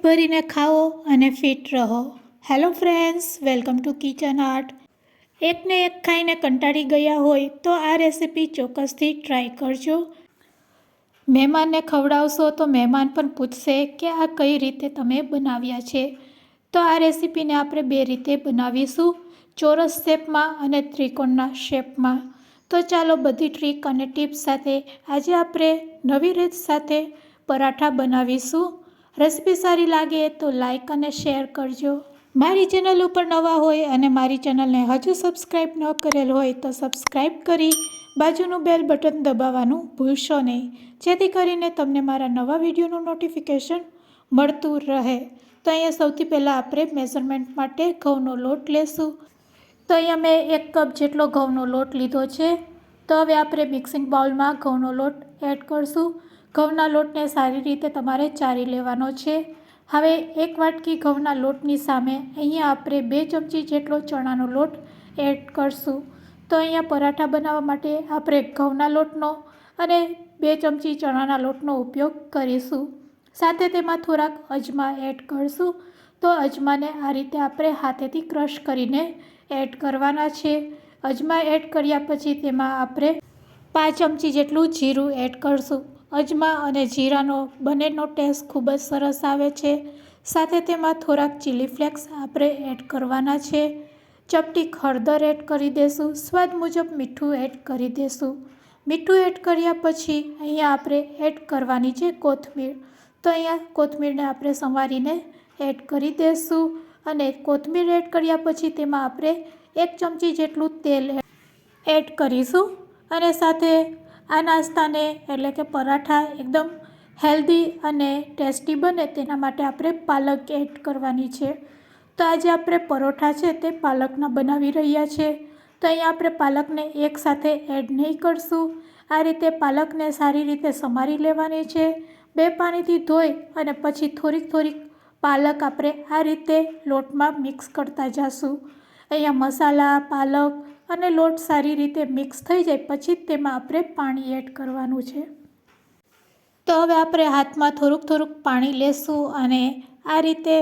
ભરીને ખાઓ અને ફિટ રહો. Hello friends, welcome to kitchen art. એકને એક ખાઈને કંટાળી ગયા હોય તો આ રેસીપી ચોક્કસથી ટ્રાય કરજો. મહેમાનને ખવડાવશો તો મહેમાન પણ પૂછશે કે આ કઈ રીતે તમે બનાવ્યા છે. તો આ રેસીપીને આપણે બે રીતે બનાવીશું, ચોરસ શેપમાં અને ત્રિકોણના શેપમાં. તો ચાલો બધી ટ્રીક અને ટિપ્સ સાથે આજે આપણે નવી રીત સાથે પરાઠા બનાવીશું. રેસીપી સારી લાગે તો લાઈક અને શેર કરજો. મારી ચેનલ ઉપર નવા હોય અને મારી ચેનલને હજુ સબસ્ક્રાઈબ ન કરેલ હોય તો સબસ્ક્રાઈબ કરી બાજુનું બેલ બટન દબાવવાનું ભૂલશો નહીં, જેથી કરીને તમને મારા નવા વિડીયોનું નોટિફિકેશન મળતું રહે. તો અહીંયા સૌથી પહેલાં આપણે મેઝરમેન્ટ માટે ઘઉંનો લોટ લેશું. તો અહીંયા મેં 1 કપ જેટલો ઘઉંનો લોટ લીધો છે. તો હવે આપણે મિક્સિંગ બાઉલમાં ઘઉંનો લોટ એડ કરશું. ઘઉંના લોટને સારી રીતે તમારે ચારી લેવાનો છે. હવે 1 વાટકી ઘઉંના લોટની સામે અહીંયા આપણે 2 ચમચી જેટલો ચણાનો લોટ એડ કરશું. તો અહીંયા પરાઠા બનાવવા માટે આપણે ઘઉંના લોટનો અને 2 ચમચી ચણાના લોટનો ઉપયોગ કરીશું. સાથે તેમાં થોડાક અજમા એડ કરશું. તો અજમાને આ રીતે આપણે હાથેથી ક્રશ કરીને એડ કરવાના છે. અજમા એડ કર્યા પછી તેમાં આપણે 5 ચમચી જેટલું જીરું એડ કરશું. અજમા અને જીરાનો બંનેનો ટેસ્ટ ખૂબ જ સરસ આવે છે. સાથે તેમાં થોડાક ચીલી ફ્લેક્સ આપણે એડ કરવાના છે. ચપટી હળદર એડ કરી દઈશું. સ્વાદ મુજબ મીઠું એડ કરી દઈશું. મીઠું એડ કર્યા પછી અહીંયા આપણે એડ કરવાની છે કોથમીર. તો અહીંયા કોથમીરને આપણે સંવારીને એડ કરી દઈશું. અને કોથમીર એડ કર્યા પછી તેમાં આપણે 1 ચમચી જેટલું તેલ એડ કરીશું. અને સાથે આ નાસ્તાને એટલે કે પરાઠા એકદમ હેલ્ધી અને ટેસ્ટી બને તેના માટે આપણે પાલક એડ કરવાની છે. તો આજે આપણે પરોઠા છે તે પાલકના બનાવી રહ્યા છે. તો અહીંયા આપણે પાલકને એકસાથે એડ નહીં કરશું. આ રીતે પાલકને સારી રીતે સમારી લેવાની છે. 2 પાણીથી ધોઈ અને પછી થોડીક પાલક આપણે આ રીતે લોટમાં મિક્સ કરતા જઈશું. અહીંયા મસાલા, પાલક અને લોટ સારી રીતે મિક્સ થઈ જાય પછી તેમાં આપણે પાણી એડ કરવાનું છે. તો હવે આપણે હાથમાં થોડુંક પાણી લેશું અને આ રીતે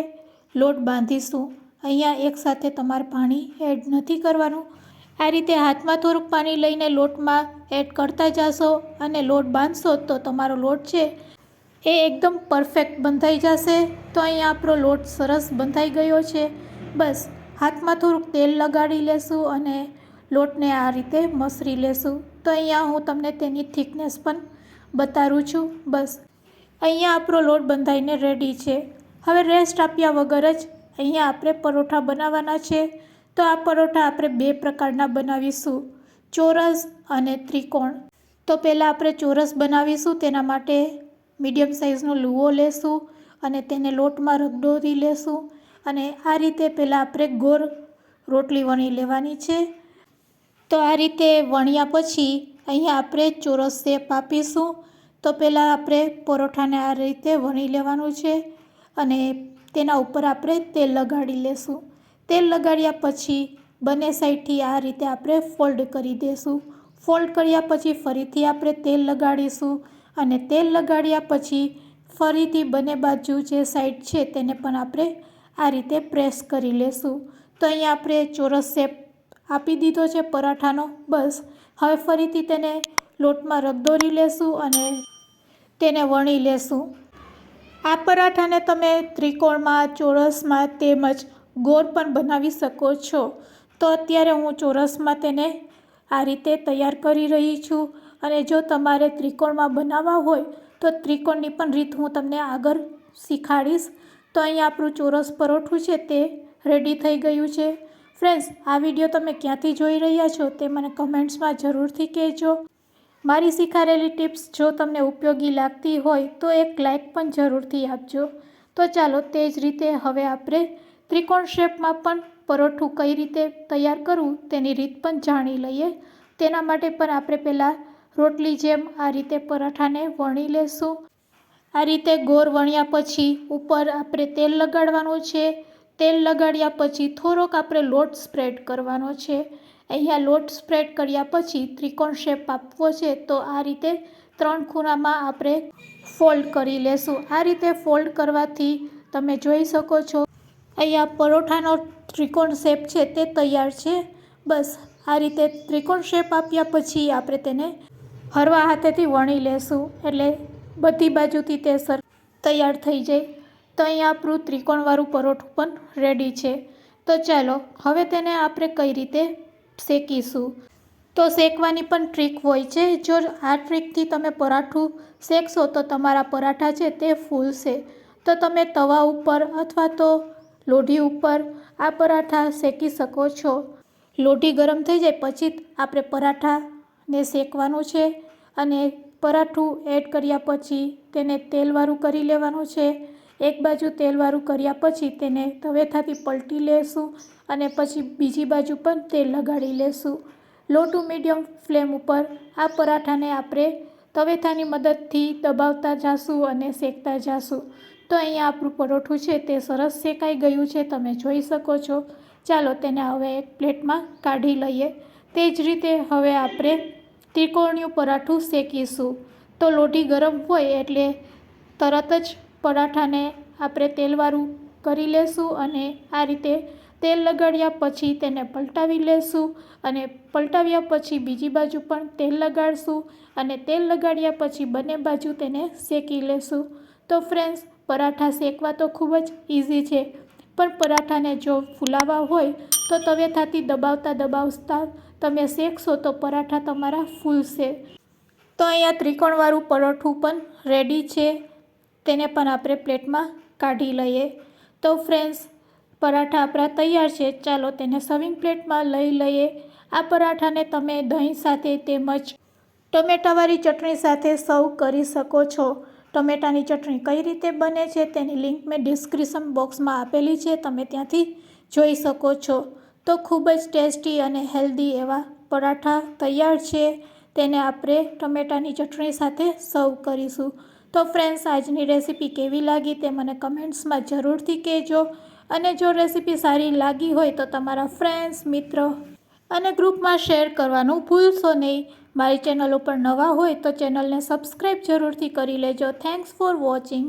લોટ બાંધીશું. અહીંયા એકસાથે તમારે પાણી એડ નથી કરવાનું. આ રીતે હાથમાં થોડુંક પાણી લઈને લોટમાં એડ કરતા જશો અને લોટ બાંધશો તો તમારો લોટ છે એ એકદમ પરફેક્ટ બંધાઈ જશે. તો અહીંયા આપણો લોટ સરસ બંધાઈ ગયો છે. બસ હાથમાં થોડુંક તેલ લગાડી લેશું અને લોટને આ રીતે મસરી લેશું. તો અહીંયા હું તમને તેની થિકનેસ પણ બતાવું છું. બસ અહીંયા આપણો લોટ બંધાઈને રેડી છે. હવે રેસ્ટ આપ્યા વગર જ અહીંયા આપણે પરોઠા બનાવવાના છે. તો આ પરોઠા આપણે 2 પ્રકારના બનાવીશું, ચોરસ અને ત્રિકોણ. તો પહેલાં આપણે ચોરસ બનાવીશું. તેના માટે મીડિયમ સાઇઝનો લુવો લેશું અને તેને લોટમાં રગદોરી લેશું. અને આ રીતે પહેલાં આપણે ગોળ રોટલી વણી લેવાની છે. તો આ રીતે વણ્યા પછી અહીંયા આપણે ચોરસ શેપ આપીશું. તો પહેલાં આપણે પરોઠાને આ રીતે વણી લેવાનું છે અને તેના ઉપર આપણે તેલ લગાડી લેશું. તેલ લગાડ્યા પછી બંને સાઈડથી આ રીતે આપણે ફોલ્ડ કરી દઈશું. ફોલ્ડ કર્યા પછી ફરીથી આપણે તેલ લગાડીશું અને તેલ લગાડ્યા પછી ફરીથી બંને બાજુ જે સાઈડ છે તેને પણ આપણે આ રીતે પ્રેસ કરી લેશું. તો અહીંયા આપણે ચોરસ શેપ આપી દીધો છે પરાઠાનો. બસ હવે ફરીથી તેને લોટમાં રગદોરી લેશું અને તેને વણી લેશું. આ પરાઠાને તમે ત્રિકોણમાં, ચોરસમાં તેમજ ગોળ પણ બનાવી શકો છો. તો અત્યારે હું ચોરસમાં તેને આ રીતે તૈયાર કરી રહી છું. અને જો તમારે ત્રિકોણમાં બનાવવા હોય તો ત્રિકોણની પણ રીત હું તમને આગળ શીખવાડીશ. તો અહીંયા આપણું ચોરસ પરોઠું છે તે રેડી થઈ ગયું છે. ફ્રેન્ડ્સ, આ વિડીયો તમે ક્યાંથી જોઈ રહ્યા છો તે મને કમેન્ટ્સમાં જરૂરથી કહેજો. મારી શીખવાડેલી ટિપ્સ જો તમને ઉપયોગી લાગતી હોય તો એક લાઈક પણ જરૂરથી આપજો. તો ચાલો તે જ રીતે હવે આપણે ત્રિકોણ શેપમાં પણ પરોઠું કઈ રીતે તૈયાર કરવું તેની રીત પણ જાણી લઈએ. તેના માટે પણ આપણે પહેલાં રોટલી જેમ આ રીતે પરાઠાને વણી લેશું. આ રીતે ગોળ વણ્યા પછી ઉપર આપણે તેલ લગાડવાનું છે. તેલ લગાડ્યા પછી થોડોક આપણે લોટ સ્પ્રેડ કરવાનો છે. અહીંયા લોટ સ્પ્રેડ કર્યા પછી ત્રિકોણ શેપ આપવો છે. તો આ રીતે 3 ખૂણામાં આપણે ફોલ્ડ કરી લેશું. આ રીતે ફોલ્ડ કરવાથી તમે જોઈ શકો છો અહીંયા પરોઠાનો ત્રિકોણ શેપ છે તે તૈયાર છે। બસ આ રીતે ત્રિકોણ શેપ આપ્યા પછી આપણે તેને હળવા હાથેથી વણી લેશું એટલે બધી બાજુથી તે તૈયાર થઈ જાય। તો અહીંયા આપણું ત્રિકોણવાળું પરોઠું પણ રેડી છે। તો ચાલો હવે તેને આપણે કઈ રીતે શેકીશું। તો શેકવાની પણ ટ્રીક હોય છે। જો આ ટ્રીકથી તમે પરાઠું શેકશો તો તમારા પરાઠા છે તે ફૂલશે। તો તમે તવા ઉપર અથવા તો લોઢી ઉપર આ પરાઠા શેકી શકો છો। લોઢી ગરમ થઈ જાય પછી આપણે પરાઠાને શેકવાનું છે અને પરાઠું એડ કર્યા પછી તેને તેલવાળું કરી લેવાનું છે। એક બાજુ તેલવાળું કર્યા પછી તેને તવેથાથી પલટી લેશું અને પછી બીજી બાજુ પણ તેલ લગાડી લેશું। લો ટુ મીડિયમ ફ્લેમ ઉપર આ પરાઠાને આપણે તવેથાની મદદથી દબાવતા જાશું અને શેકતા જાશું। તો અહીંયા આપણું પરોઠું છે તે સરસ શેકાઈ ગયું છે, તમે જોઈ શકો છો। ચાલો તેને હવે એક પ્લેટમાં કાઢી લઈએ। તે જ રીતે હવે આપણે ત્રિકોણિયું પરાઠું શેકીશું। તો લોઢી ગરમ હોય એટલે તરત જ પરાઠાને આપણે તેલવાળું કરી લેશું અને આ રીતે તેલ લગાડ્યા પછી તેને પલટાવી લેશું અને પલટાવ્યા પછી બીજી બાજુ પણ તેલ લગાડશું અને તેલ લગાડ્યા પછી બંને બાજુ તેને શેકી લેશું। તો ફ્રેન્ડ્સ, પરાઠા શેકવા તો ખૂબ જ ઇઝી છે, પણ પરાઠાને જો ફૂલાવા હોય તો તવેથાથી દબાવતા તમે શેકશો તો પરાઠા તમારા ફૂલશે। તો અહીંયા ત્રિકોણવાળું પરોઠું પણ રેડી છે, તેને પણ આપણે પ્લેટમાં કાઢી લઈએ। તો ફ્રેન્ડ્સ, પરાઠા આપણા તૈયાર છે। ચાલો તેને સર્વિંગ પ્લેટમાં લઈ લઈએ। આ પરાઠાને તમે દહીં સાથે તેમજ ટમેટાવાળી ચટણી સાથે સર્વ કરી શકો છો। ટમેટાની ચટણી કઈ રીતે બને છે તેની લિંક મેં ડિસ્ક્રિપ્શન બોક્સમાં આપેલી છે, તમે ત્યાંથી જોઈ શકો છો। તો ખૂબ જ ટેસ્ટી અને હેલ્ધી એવા પરાઠા તૈયાર છે, તેને આપણે ટમેટાની ચટણી સાથે સર્વ કરીશું। તો ફ્રેન્ડ્સ, આજની રેસીપી કેવી લાગી તે મને કમેન્ટ્સમાં જરૂરથી કહેજો અને જો રેસીપી સારી લાગી હોય તો તમારા ફ્રેન્ડ્સ, મિત્રો અને ગ્રુપમાં શેર કરવાનું ભૂલશો નહીં। મારી ચેનલ ઉપર નવા હોય તો ચેનલને સબસ્ક્રાઈબ જરૂરથી કરી લેજો। Thanks for watching.